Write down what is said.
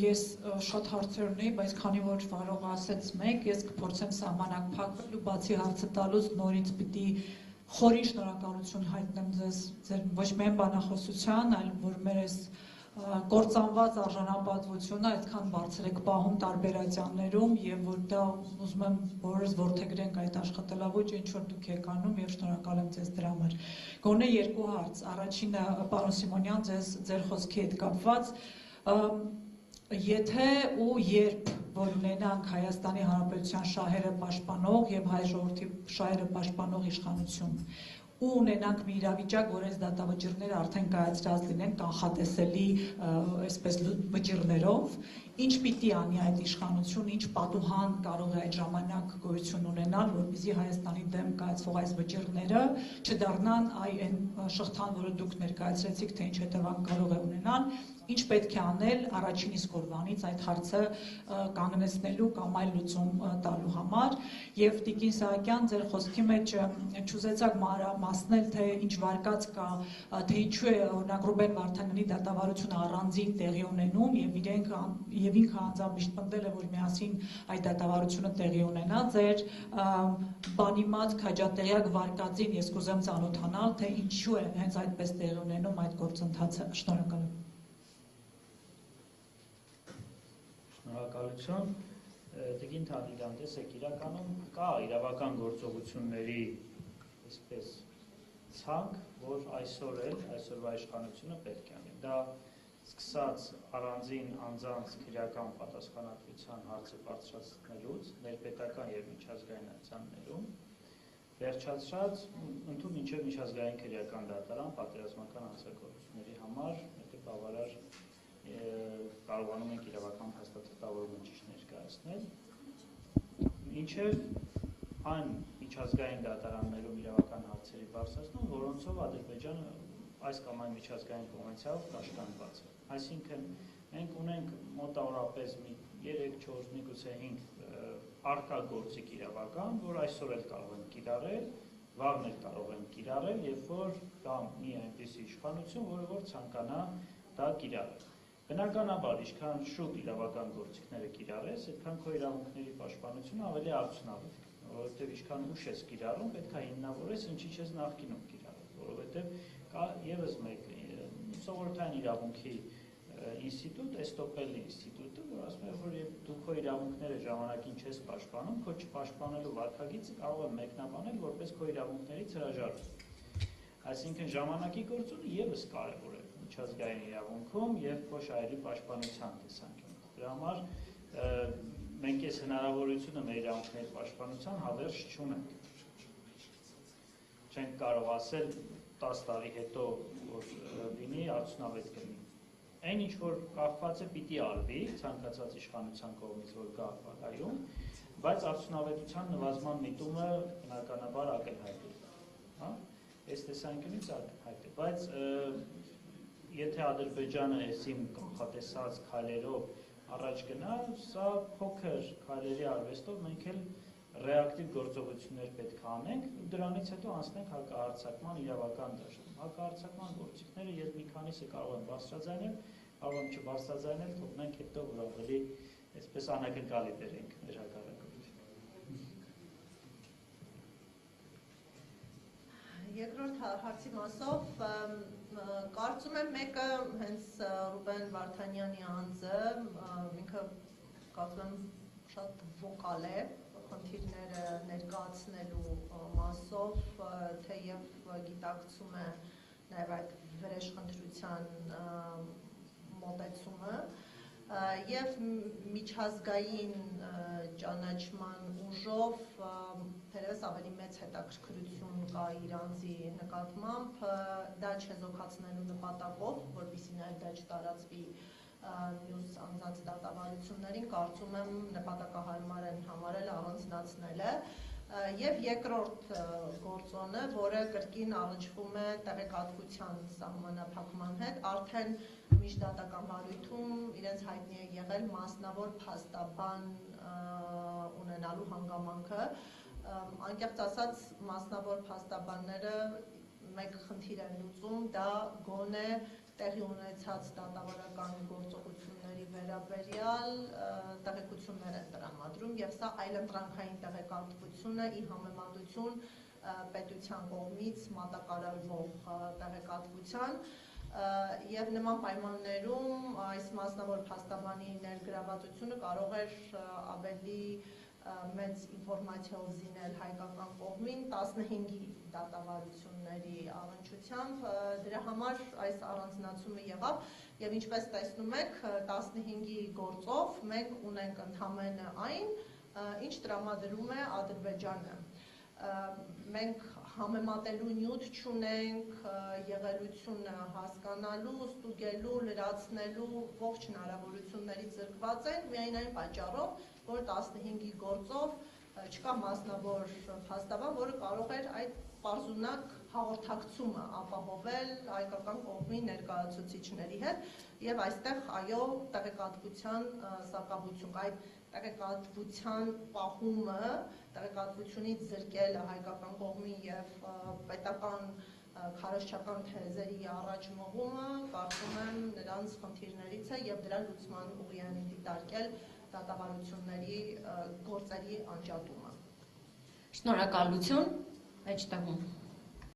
ես շատ հարցեր ունեի, բայց քանի որ Վարողը ասեց մեկ, ես կփորձեմ սահմանակ փակվել ու բացի հարցը տալուց նորից պիտի խորին շնորհակալություն հայտնեմ ձեզ ձեր ոչ միայն բանախոսության, այլ որ մեր այս կործանված արժանապատվությունը այդքան բարձր եք պահում տարբեր ատյաններում եւ որ դա ուզում եմ բոլորս որդեգրենք այդ աշխատելավոճը, ինչ որ դուք եք անում եւ շնորհակալ եմ ձեզ դրա համար։ Գոնե երկու հարց։ Առաջինը պարոն Սիմոնյան, ձեր խոսքի հետ կապված, եթե ու երբ որ ունենանք Հայաստանի Հանրապետության շահերը պաշտպանող եւ հայ ժողովրդի շահերը պաշտպանող իշխանություն ու ունենանք մի իրավիճակ, որ այս դատավճիռները արդեն կայացրած լինեն կանխատեսելի այսպես վճիռներով, ինչ պիտի անի այդ իշխանությունը, ինչ պատուհան կարող է այդ ժամանակ գոյություն ունենալ, որպեսզի Հայաստանի դեմ կայացվող այս վճիռները չդառնան այն շղթան, որը դուք ներկայացրեցիք, թե ինչ հետևանք կարող է ունենալ, ինչ պետք է անել առաջին իսկ օրվանից այդ հարցը կանգնեցնելու կամ այլ լուծում տալու համար եւ Տիկին Սահակյան ձեր խոսքի մեջ չուզեցաք մանրամասնել թե ինչ վարկած կա թե ինչու է օրինակ Ռուբեն Վարդանյանի դատավարությունը առանձին տեղի ունենում եւ ինքը անձամբ միշտ պնդել է որ միասին այդ դատավարությունը տեղի ունենա ձեր բանիմաց քաջատեղյակ վարկածին ես կուզեմ ծանոթանալ թե ինչու է հենց այդպես տեղի ունենում այդ գործընթացը շնորհակալ եմ Շնորհակալություն, Տիկին Թադիկյան, տեսեք, իրականում կա իրավական գործողությունների այսպես ցանկ, որ այսօր էլ այսօրվա իշխանությունը պետք է անի։ Դա սկսած առանձին անձանց քրեական պատասխանատվության հարցը բարձրացնելուց, ներպետական եւ միջազգային ատյաններում, վերջացրած ընդհանուր մինչեւ միջազգային քրեական դատարան պատերազմական հանցագործությունների համար, եթե բավարար կարողանում ենք իրավական հաստատավորումը ճիշտ ներկայացնել, մինչև այն միջազգային դատարաններում իրավական հարցերի բարձրացնում, որոնցով Ադրբեջանը այս կամ այն միջազգային կոնվենցիայով կաշկանդված է։ Այսինքն մենք ունենք մոտավորապես 3-4, միգուցե 5 առկա գործիք իրավական, որ այսօր էլ կարող են կիրառել, վաղն էլ կարող են կիրառել, երբ որ կա մի այնպիսի իշխանություն, որը որ ցանկանա դա կիրառել։ Բնականաբար, ինչքան շուտ իրավական գործիքները կիրառես, այդքան քո իրավունքների պաշտպանությունը ավելի արդյունավետ է, որովհետև ինչքան ուշ ես կիրառում, պետք է հիմնավորես, ինչի չես նախկինում կիրառել, որովհետև կա ևս մեկ սովորութային իրավունքի ինստիտուտ, Էստոպելի ինստիտուտը, որ ասում է, որ դու քո իրավունքները ժամանակին չես պաշտպանում, քո չպաշտպանելու վարքագիծը կարող է մեկնաբանել որպես քո իրավունքներից հրաժարվում։ Այսինքն ժամանակի գործոնը ևս կարևոր է միջազգային իրավունքում եւ քո շահերի պաշտպանության տեսանկյունից։ Դրա համար մենք այս հնարավորությունը մեր իրավունքների պաշտպանության հավերժ չունենք։ Չենք կարող ասել 10 տարի հետո որ լինի արդյունավետ կլինի։ Այն ինչ որ կախված է պիտի արվի ցանկացած իշխանության կողմից որ կա ապագայում, բայց արդյունավետության նվազման միտումը բնականաբար ակնհայտ է, հա։ Այս տեսանկյունից ակնհայտ է, բայց եթե Ադրբեջանը այսին կանխատեսած քայլերով առաջ գնա, սա փոքր քայլերի արվեստով մենք էլ ռեակտիվ գործողություններ պետք է անենք, դրանից հետո անցնենք հակահարձակման իրավական դաշտում։ Հակահարձակման գործիքները ես մի քանիսը կարող եմ բարձրաձայնել, կարող եմ չբարձրաձայնել, թողնենք հետո որ ավելի այսպես անակնկալի բերենք մեր հակառակորդին։ Երկրորդ հարցի մասով կարծում եմ մեկը հենց Ռուբեն Վարդանյանի անձը ինքը կարծում եմ շատ վոկալ է խնդիրները ներկայացնելու մասով թեև գիտակցում է նաև այդ վրեժխնդրության մոտեցումը եւ միջազգային ճանաչման ուժով թերևս ավելի մեծ հետաքրքրություն կա իր անձի նկատմամբ դա չեզոքացնելու նպատակով, որպեսզի նաև դա չտարածվի մյուս անձանց դատավարություններին, կարծում եմ նպատակահարմար են համարել առանձնացնելը եւ երկրորդ գործոնը, որը կրկին առնչվում է տեղեկատվության սահմանափակման հետ, արդեն միջդատական բարույթում իրենց հայտնի է եղել մասնավոր փաստաբան ունենալու հանգամանքը, անկեղծ ասած մասնավոր փաստաբանները մեկ խնդիր են լուծում, դա գոնե տեղի ունեցած դատավարական գործողությունների վերաբերյալ տեղեկություններ են տրամադրում եւ սա այլընտրանքային տեղեկատվություն է ի համեմատություն պետության կողմից մատակարարվող տեղեկատվության եւ նման պայմաններում այս մասնավոր փաստաբանի ներգրավվածությունը կարող էր ավելի մեծ ինֆորմացիայով զինել հայկական կողմին 15-ի դատավարությունների առնչությամբ դրա համար այս առանձնացումը եղավ եւ ինչպես տեսնում եք 15-ի գործով մենք ունենք ընդհանրապես այն ինչ տրամադրում է Ադրբեջանը մենք համեմատելու նյութ չունենք եղելությունը հասկանալու, ստուգելու, լրացնելու ողջ հնարավորություններից զրկված են միայն այն պատճառով, որ 15-ի գործով չկա մասնավոր փաստաբան, որը կարող էր այդ պարզունակ հաղորդակցումը ապահովել հայկական կողմի ներկայացուցիչների հետ եւ այստեղ այո տեղեկատվության սակավություն այդ տեղեկատվության պահումը, տեղեկատվությունից զրկելը հայկական կողմի եւ պետական քարոզչական թեզերի առաջ մղումը կարծում եմ նրանց խնդիրներից է եւ դրա լուծման ուղի են դիտարկել դատավարությունների գործերի անջատումը։ Շնորհակալություն, մեջտեղում